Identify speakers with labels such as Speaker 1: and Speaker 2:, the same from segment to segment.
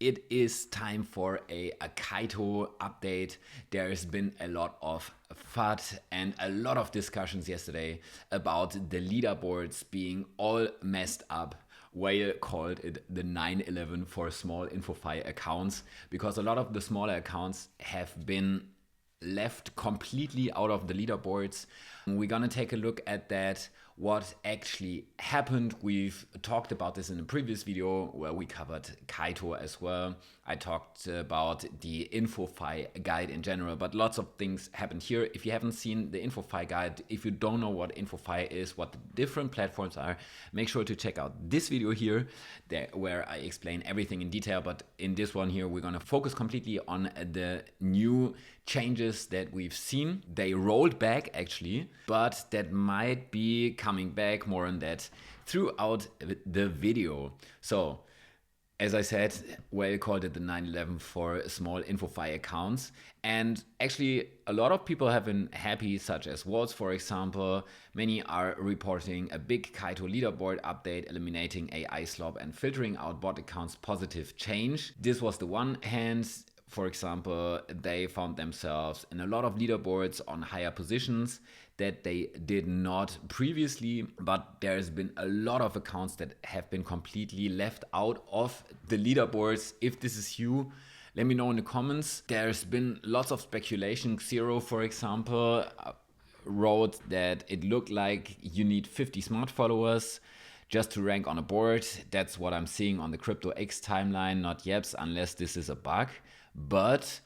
Speaker 1: It is time for a Kaito update. There has been a lot of FUD and a lot of discussions yesterday about the leaderboards being all messed up. Whale called it the 9/11 for small InfoFi accounts because a lot of the smaller accounts have been left completely out of the leaderboards. We're gonna take a look at that, what actually happened. We've talked about this in a previous video where we covered Kaito as well. I talked about the InfoFi guide in general, but lots of things happened here. If you haven't seen the InfoFi guide, if you don't know what InfoFi is, what the different platforms are, make sure to check out this video here where I explain everything in detail. But in this one here, we're gonna focus completely on the new changes that we've seen. They rolled back actually, but that might be coming back. More on that throughout the video. So as I said, Whale called it the 9/11 for small InfoFi accounts. And actually, a lot of people have been happy, such as Waltz, for example. Many are reporting a big Kaito leaderboard update, eliminating AI slop and filtering out bot accounts positive change. This was the one hand. For example, they found themselves in a lot of leaderboards on higher positions that they did not previously, but there's been a lot of accounts that have been completely left out of the leaderboards. If this is you, let me know in the comments. There's been lots of speculation. Xero, for example, wrote that it looked like you need 50 smart followers just to rank on a board. That's what I'm seeing on the Crypto X timeline, not Yaps, unless this is a bug. But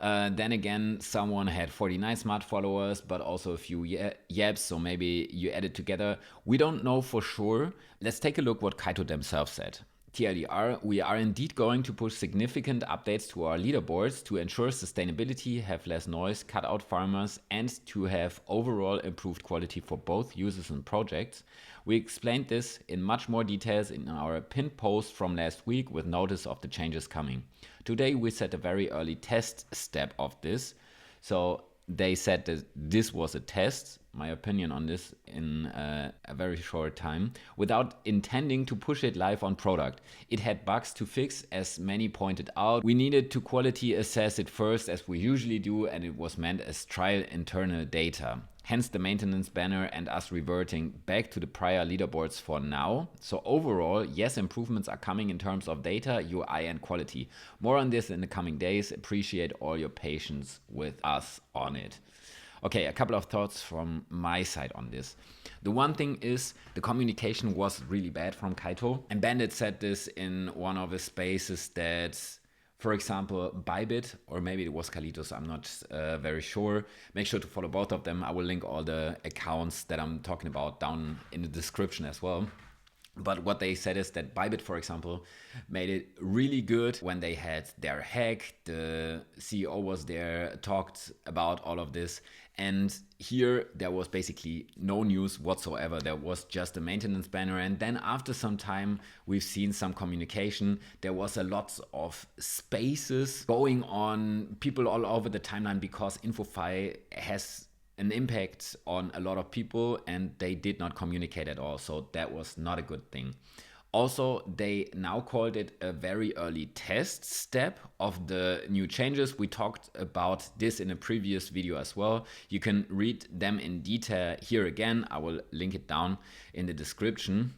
Speaker 1: then again, someone had 49 smart followers, but also a few Yaps, so maybe you add it together. We don't know for sure. Let's take a look what Kaito themselves said. TLDR, we are indeed going to push significant updates to our leaderboards to ensure sustainability, have less noise, cut out farmers, and to have overall improved quality for both users and projects. We explained this in much more details in our pinned post from last week with notice of the changes coming. Today we set a very early test step of this. So they said that this was a test, my opinion on this, in a very short time, without intending to push it live on product. It had bugs to fix, as many pointed out. We needed to quality assess it first, as we usually do, and it was meant as trial internal data. Hence the maintenance banner and us reverting back to the prior leaderboards for now. So overall, yes, improvements are coming in terms of data, UI and quality. More on this in the coming days. Appreciate all your patience with us on it. Okay, a couple of thoughts from my side on this. The one thing is the communication was really bad from Kaito. And Bandit said this in one of his spaces that, for example, Bybit, or maybe it was Kaito, so I'm not very sure. Make sure to follow both of them. I will link all the accounts that I'm talking about down in the description as well. But what they said is that Bybit, for example, made it really good when they had their hack. The CEO was there, talked about all of this. And here there was basically no news whatsoever. There was just a maintenance banner. And then after some time, we've seen some communication. There was a lot of spaces going on, people all over the timeline, because InfoFi has an impact on a lot of people and they did not communicate at all. So that was not a good thing. Also, they now called it a very early test step of the new changes. We talked about this in a previous video as well. You can read them in detail here again. I will link it down in the description.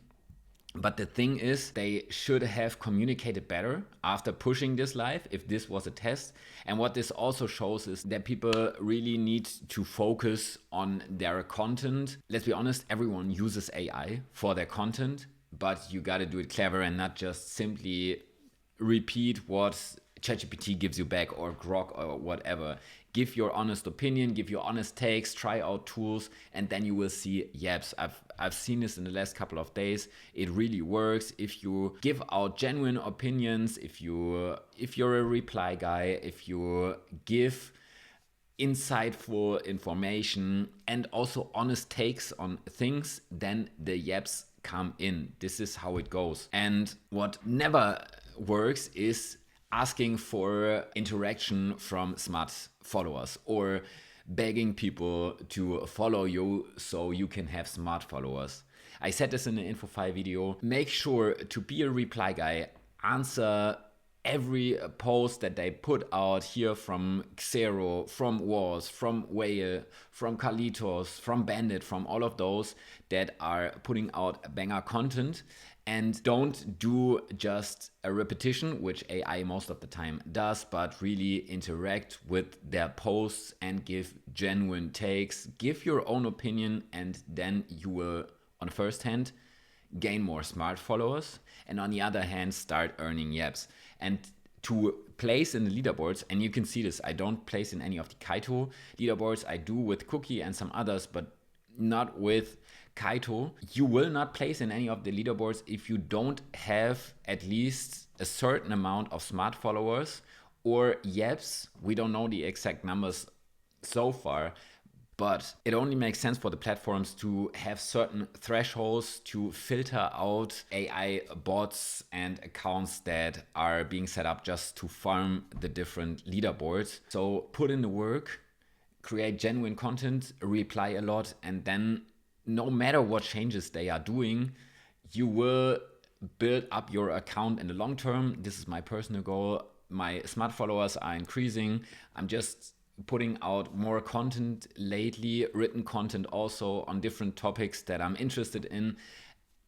Speaker 1: But the thing is, they should have communicated better after pushing this live, if this was a test. And what this also shows is that people really need to focus on their content. Let's be honest, everyone uses AI for their content, but you gotta do it clever and not just simply repeat what ChatGPT gives you back, or Grok, or whatever. Give your honest opinion, give your honest takes, try out tools, and then you will see Yaps. I've seen this in the last couple of days. It really works. If you give out genuine opinions, if you're a reply guy, if you give insightful information and also honest takes on things, then the Yaps come in. This is how it goes. And what never works is asking for interaction from smart followers or begging people to follow you so you can have smart followers. I said this in the InfoFi video. Make sure to be a reply guy. Answer every post that they put out here from Xero, from Wars, from Whale, from Carlitos, from Bandit, from all of those that are putting out banger content. And don't do just a repetition, which AI most of the time does, but really interact with their posts and give genuine takes. Give your own opinion, and then you will, on the first hand, gain more smart followers, and on the other hand, start earning Yaps. And to place in the leaderboards, and you can see this, I don't place in any of the Kaito leaderboards. I do with Cookie and some others, but not with Kaito. You will not place in any of the leaderboards if you don't have at least a certain amount of smart followers or Yaps. We don't know the exact numbers so far, but it only makes sense for the platforms to have certain thresholds to filter out AI bots and accounts that are being set up just to farm the different leaderboards. So put in the work, create genuine content, reply a lot, and then no matter what changes they are doing, you will build up your account in the long term. This is my personal goal. My smart followers are increasing. I'm just putting out more content lately, written content also on different topics that I'm interested in.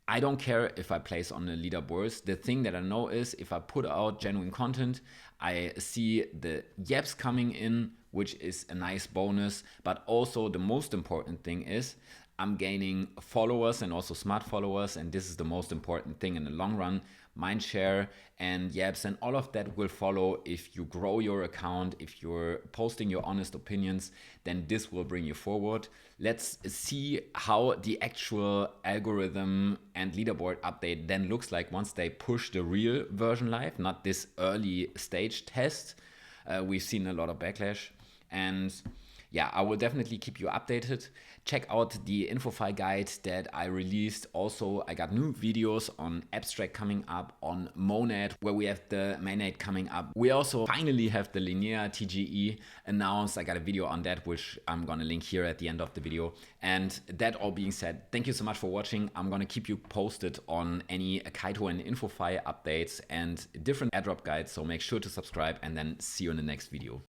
Speaker 1: I don't care if I place on the leaderboards. The thing that I know is if I put out genuine content, I see the Yaps coming in, which is a nice bonus. But also the most important thing is I'm gaining followers and also smart followers. And this is the most important thing in the long run. Mindshare and Yaps and all of that will follow if you grow your account, if you're posting your honest opinions, then this will bring you forward. Let's see how the actual algorithm and leaderboard update then looks like once they push the real version live, not this early stage test. We've seen a lot of backlash, and yeah, I will definitely keep you updated. Check out the InfoFi guide that I released. Also, I got new videos on Abstract coming up, on Monad, where we have the mainnet coming up. We also finally have the linear TGE announced. I got a video on that, which I'm gonna link here at the end of the video. And that all being said, thank you so much for watching. I'm gonna keep you posted on any Kaito and InfoFi updates and different airdrop guides. So make sure to subscribe, and then see you in the next video.